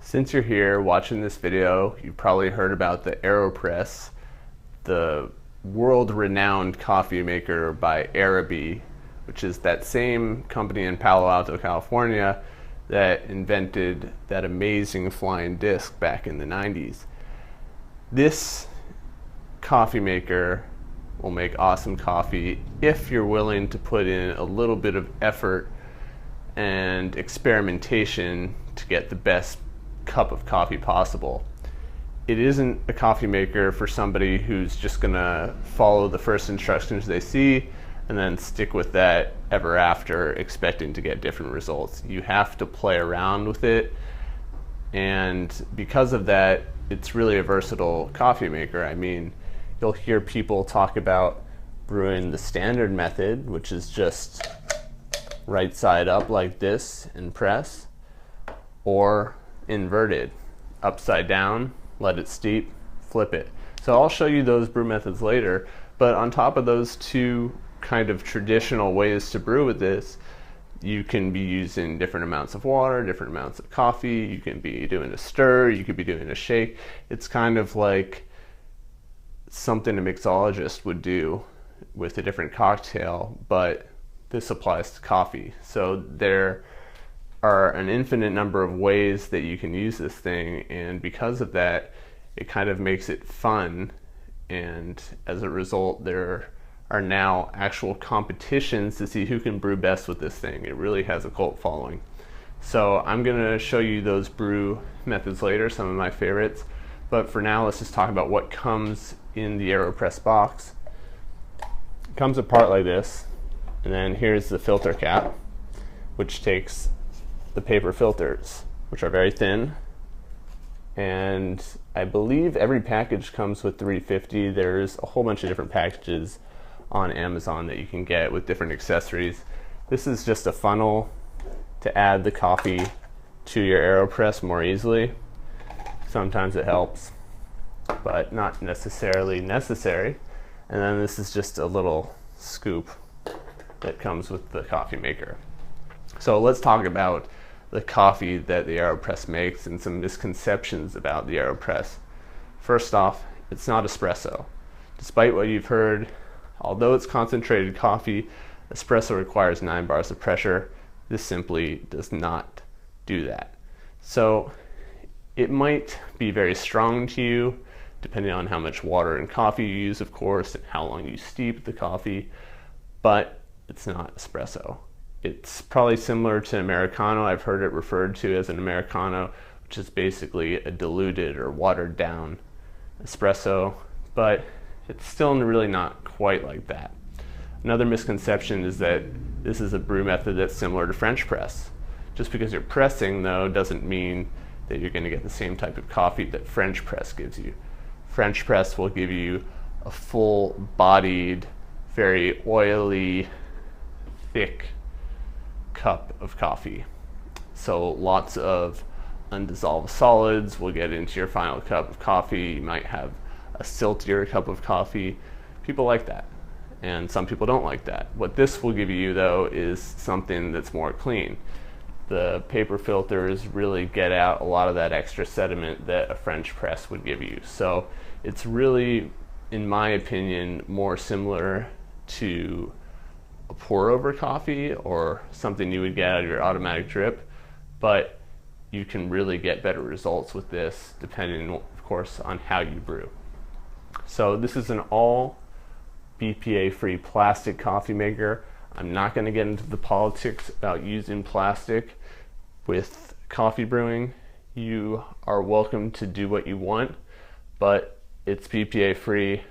Since you're here watching this video, you've probably heard about the AeroPress, the world-renowned coffee maker by Aerobie, which is that same company in Palo Alto, California that invented that amazing flying disc back in the 90s. This coffee maker will make awesome coffee if you're willing to put in a little bit of effort and experimentation to get the best cup of coffee possible. It isn't a coffee maker for somebody who's just gonna follow the first instructions they see and then stick with that ever after, expecting to get different results. You have to play around with it, and because of that, it's really a versatile coffee maker. I mean, you'll hear people talk about brewing the standard method, which is just right side up like this and press, or inverted, upside down, let it steep, flip it. So I'll show you those brew methods later, but on top of those two kind of traditional ways to brew with this, you can be using different amounts of water, different amounts of coffee, you can be doing a stir, you could be doing a shake. It's kind of like something a mixologist would do with a different cocktail, but this applies to coffee. So there are an infinite number of ways that you can use this thing, and because of that, it kind of makes it fun, and as a result, there are now actual competitions to see who can brew best with this thing. It really has a cult following. So I'm gonna show you those brew methods later, some of my favorites, but for now let's just talk about what comes in the AeroPress box. It comes apart like this, and then here's the filter cap, which takes the paper filters, which are very thin, and I believe every package comes with 350. There's a whole bunch of different packages on Amazon that you can get with different accessories. This is just a funnel to add the coffee to your AeroPress more easily. Sometimes it helps, but not necessarily necessary. And then this is just a little scoop that comes with the coffee maker. So let's talk about the coffee that the AeroPress makes and some misconceptions about the AeroPress. First off, it's not espresso. Despite what you've heard, although it's concentrated coffee, espresso requires 9 bars of pressure. This simply does not do that. So it might be very strong to you, depending on how much water and coffee you use, of course, and how long you steep the coffee, but it's not espresso. It's probably similar to Americano. I've heard it referred to as an Americano, which is basically a diluted or watered down espresso, but it's still really not quite like that. Another misconception is that this is a brew method that's similar to French press. Just because you're pressing, though, doesn't mean that you're going to get the same type of coffee that French press gives you. French press will give you a full-bodied, very oily, thick cup of coffee. So lots of undissolved solids will get into your final cup of coffee. You might have a siltier cup of coffee. People like that, and some people don't like that. What this will give you, though, is something that's more clean. The paper filters really get out a lot of that extra sediment that a French press would give you. So it's really, in my opinion, more similar to a pour over coffee or something you would get out of your automatic drip, but you can really get better results with this depending, of course, on how you brew. So this is an all BPA free plastic coffee maker. I'm not going to get into the politics about using plastic with coffee brewing. You are welcome to do what you want, but it's BPA free.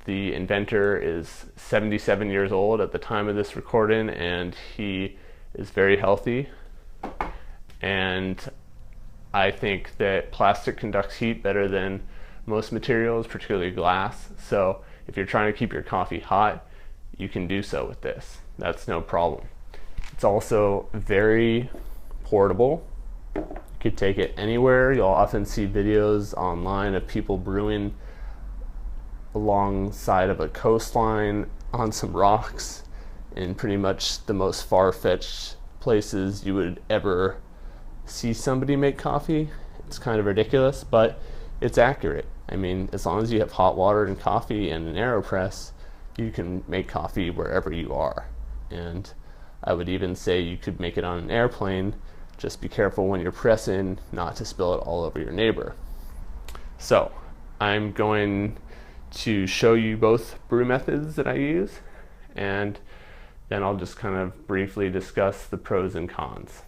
The inventor is 77 years old at the time of this recording, and he is very healthy. And I think that plastic conducts heat better than most materials, particularly glass. So if you're trying to keep your coffee hot, you can do so with this. That's no problem. It's also very portable. You could take it anywhere. You'll often see videos online of people brewing alongside of a coastline on some rocks in pretty much the most far-fetched places you would ever see somebody make coffee, it's kind of ridiculous, but it's accurate. I mean, as long as you have hot water and coffee and an AeroPress, you can make coffee wherever you are. And I would even say you could make it on an airplane. Just be careful when you're pressing not to spill it all over your neighbor. So I'm going to show you both brew methods that I use, and then I'll just kind of briefly discuss the pros and cons.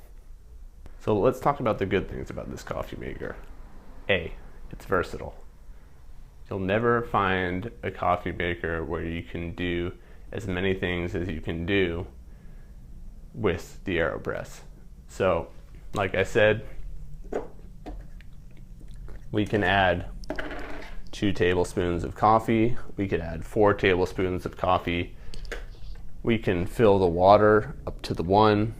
So let's talk about the good things about this coffee maker. A, it's versatile. You'll never find a coffee maker where you can do as many things as you can do with the AeroPress. So, like I said, we can add 2 tablespoons of coffee. We could add 4 tablespoons of coffee. We can fill the water up to the 1,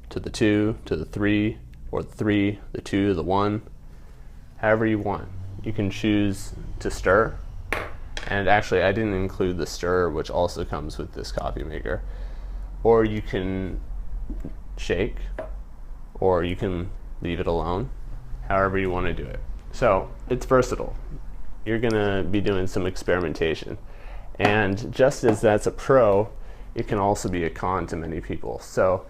to the 2, to the 3, or the 3, the 2, the 1, however you want. You can choose to stir, and actually I didn't include the stir, which also comes with this coffee maker. Or you can shake, or you can leave it alone, however you want to do it. So it's versatile. You're gonna be doing some experimentation, and just as that's a pro, it can also be a con to many people. So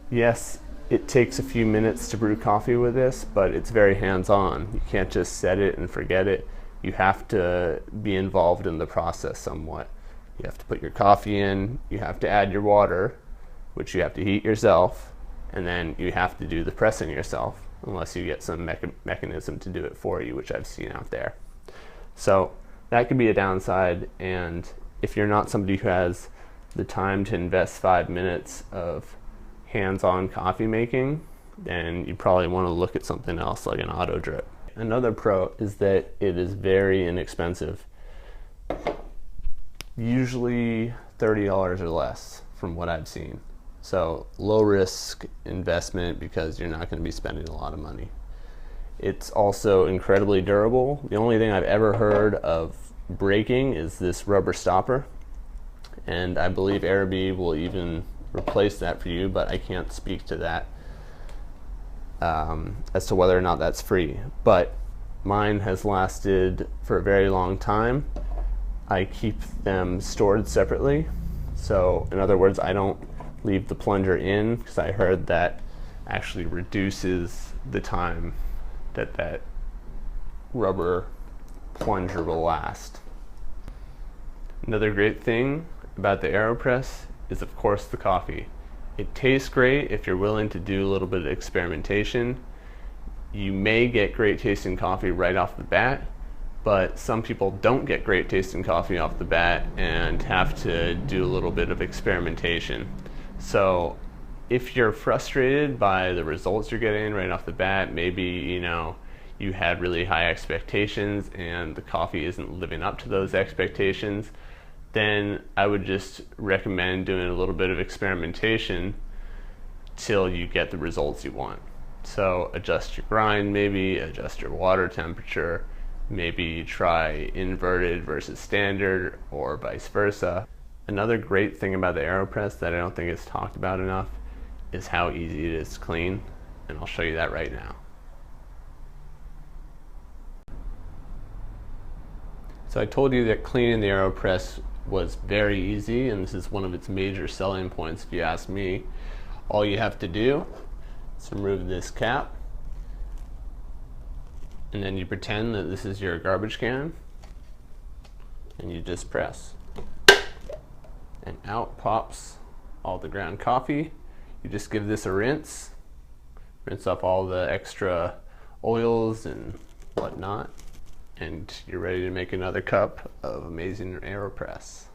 yes, it takes a few minutes to brew coffee with this, but it's very hands-on. You can't just set it and forget it. You have to be involved in the process somewhat. You have to put your coffee in, you have to add your water, which you have to heat yourself, and then you have to do the pressing yourself, unless you get some mechanism to do it for you, which I've seen out there. So that could be a downside, and if you're not somebody who has the time to invest 5 minutes of hands-on coffee making, then you probably want to look at something else like an auto drip. Another pro is that it is very inexpensive. Usually $30 or less from what I've seen. So low risk investment because you're not going to be spending a lot of money. It's also incredibly durable. The only thing I've ever heard of breaking is this rubber stopper, and I believe Aerobie will even replace that for you, but I can't speak to that as to whether or not that's free. But mine has lasted for a very long time. I keep them stored separately. So in other words, I don't leave the plunger in, because I heard that actually reduces the time that that rubber plunger will last. Another great thing about the AeroPress is, of course, the coffee. It tastes great if you're willing to do a little bit of experimentation. You may get great tasting coffee right off the bat, but some people don't get great tasting coffee off the bat and have to do a little bit of experimentation. So if you're frustrated by the results you're getting right off the bat, maybe you had really high expectations and the coffee isn't living up to those expectations, then I would just recommend doing a little bit of experimentation till you get the results you want. So adjust your grind, maybe adjust your water temperature, maybe try inverted versus standard, or vice versa. Another great thing about the AeroPress that I don't think is talked about enough is how easy it is to clean, and I'll show you that right now. So I told you that cleaning the AeroPress was very easy, and this is one of its major selling points if you ask me. All you have to do is remove this cap, and then you pretend that this is your garbage can, and you just press, and out pops all the ground coffee. You just give this a rinse off all the extra oils and whatnot, and you're ready to make another cup of amazing AeroPress.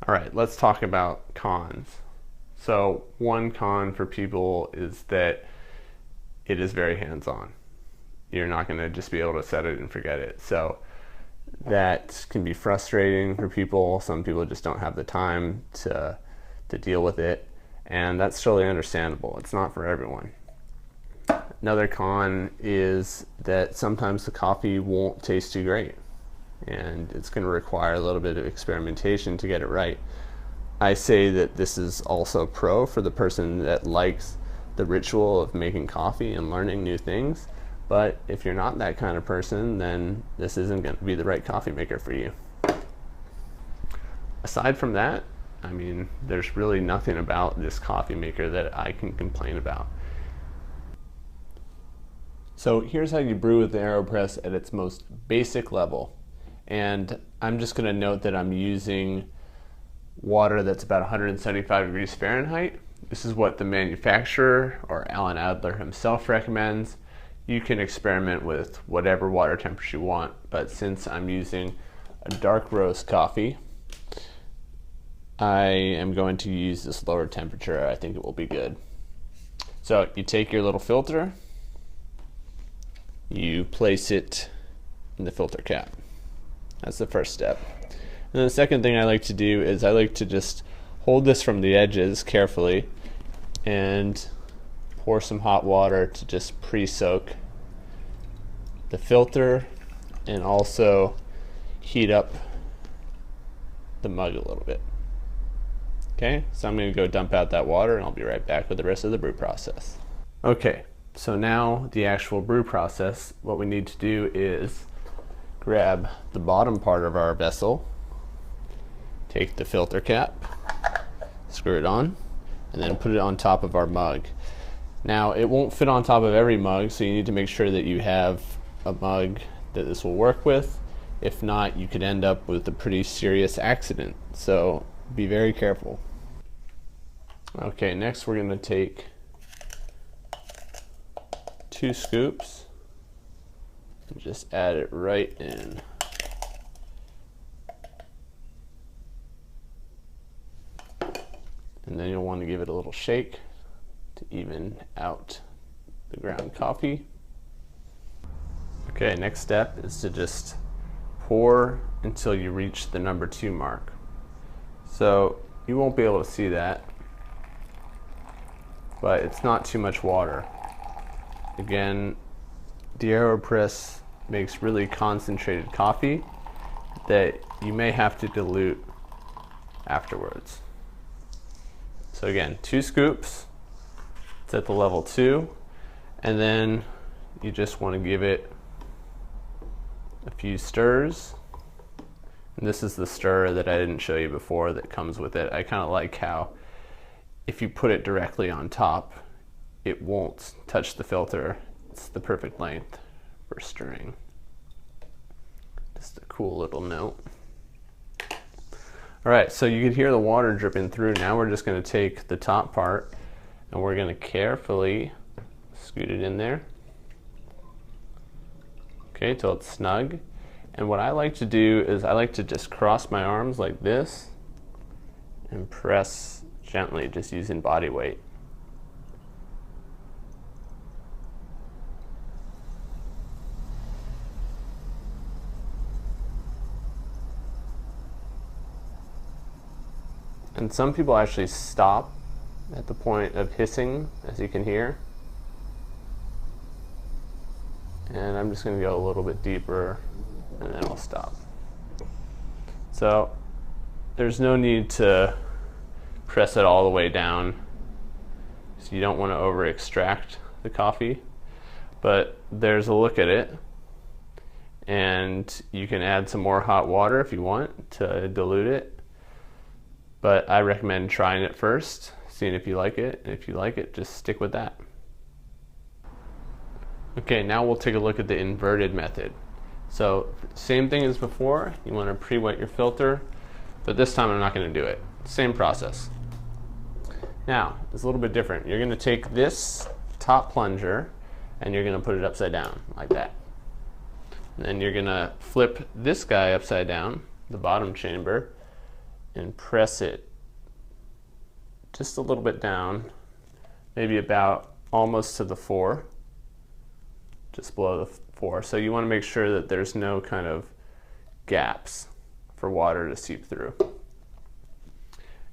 All right, let's talk about cons. So one con for people is that it is very hands-on. You're not going to just be able to set it and forget it. So that can be frustrating for people. Some people just don't have the time to deal with it, and that's totally understandable. It's not for everyone. Another con is that sometimes the coffee won't taste too great, and it's going to require a little bit of experimentation to get it right. I say that this is also pro for the person that likes the ritual of making coffee and learning new things. But if you're not that kind of person, then this isn't going to be the right coffee maker for you. Aside from that, I mean, there's really nothing about this coffee maker that I can complain about. So here's how you brew with the AeroPress at its most basic level. And I'm just going to note that I'm using water that's about 175 degrees Fahrenheit. This is what the manufacturer, or Alan Adler himself, recommends. You can experiment with whatever water temperature you want, but since I'm using a dark roast coffee, I am going to use this lower temperature. I think it will be good. So you take your little filter, you place it in the filter cap. That's the first step. And the second thing I like to do is I like to just hold this from the edges carefully and pour some hot water to just pre-soak the filter and also heat up the mug a little bit. Okay, so I'm going to go dump out that water and I'll be right back with the rest of the brew process. Okay, so now the actual brew process, what we need to do is grab the bottom part of our vessel, take the filter cap, screw it on, and then put it on top of our mug. Now it won't fit on top of every mug, so you need to make sure that you have a mug that this will work with. If not, you could end up with a pretty serious accident, so be very careful. Okay, next we're going to take 2 scoops and just add it right in. And then you'll want to give it a little shake to even out the ground coffee. Okay, next step is to just pour until you reach the number 2 mark. So you won't be able to see that, but it's not too much water. Again, the AeroPress makes really concentrated coffee that you may have to dilute afterwards. So again, 2 scoops, it's at the level 2, and then you just want to give it a few stirs. And this is the stirrer that I didn't show you before that comes with it. I kind of like how if you put it directly on top, it won't touch the filter. It's the perfect length for stirring. Just a cool little note. All right, so you can hear the water dripping through. Now we're just going to take the top part and we're going to carefully scoot it in there. Okay, till it's snug. And what I like to do is I like to just cross my arms like this and press gently, just using body weight. And some people actually stop at the point of hissing, as you can hear. And I'm just going to go a little bit deeper and then I'll stop. So there's no need to press it all the way down, so you don't want to over extract the coffee, but there's a look at it, and you can add some more hot water if you want to dilute it, but I recommend trying it first, seeing if you like it, and if you like it, just stick with that. Okay, now we'll take a look at the inverted method. So same thing as before, you want to pre-wet your filter, but this time I'm not going to do it. Same process. Now, it's a little bit different. You're going to take this top plunger and you're going to put it upside down like that. And then you're going to flip this guy upside down, the bottom chamber, and press it just a little bit down, maybe about almost to the 4, just below the 4. So you want to make sure that there's no kind of gaps for water to seep through.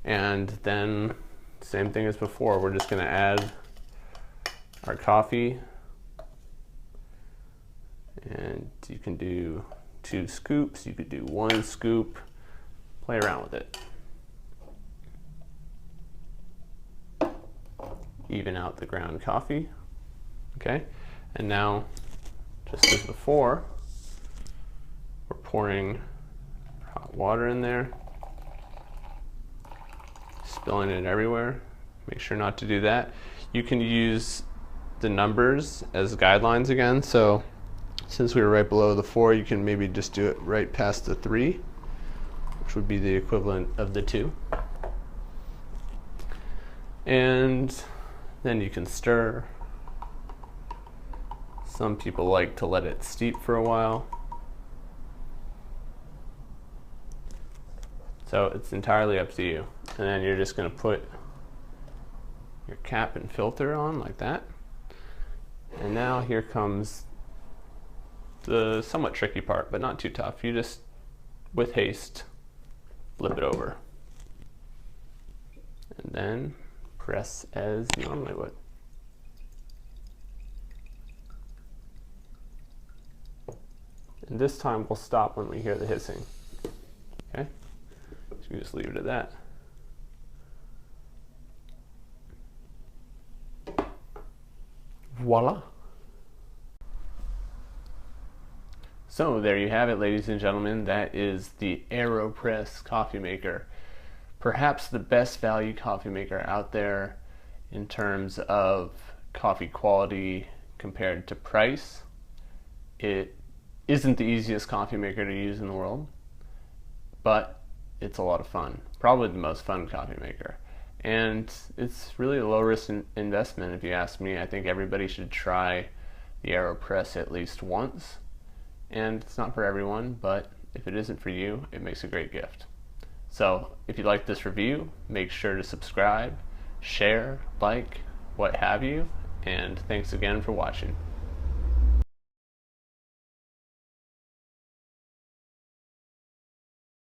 And then same thing as before, we're just going to add our coffee, and you can do 2 scoops, you could do 1 scoop, play around with it. even out the ground coffee. Okay, and now, just as before, we're pouring hot water in there, spilling it everywhere. Make sure not to do that. You can use the numbers as guidelines again. So since we were right below the 4, you can maybe just do it right past the 3, which would be the equivalent of the 2. And then you can stir. Some people like to let it steep for a while. So it's entirely up to you. And then you're just going to put your cap and filter on like that. And now here comes the somewhat tricky part, but not too tough. You just, with haste, flip it over. And then press as you normally would. And this time we'll stop when we hear the hissing. Okay? So you just leave it at that. Voila. So there you have it, ladies and gentlemen. That is the AeroPress coffee maker. Perhaps the best value coffee maker out there in terms of coffee quality compared to price. It isn't the easiest coffee maker to use in the world, but it's a lot of fun. Probably the most fun coffee maker. And it's really a low risk investment if you ask me. I think everybody should try the AeroPress at least once. And it's not for everyone, but if it isn't for you, it makes a great gift. So if you like this review, make sure to subscribe, share, like, what have you, and thanks again for watching.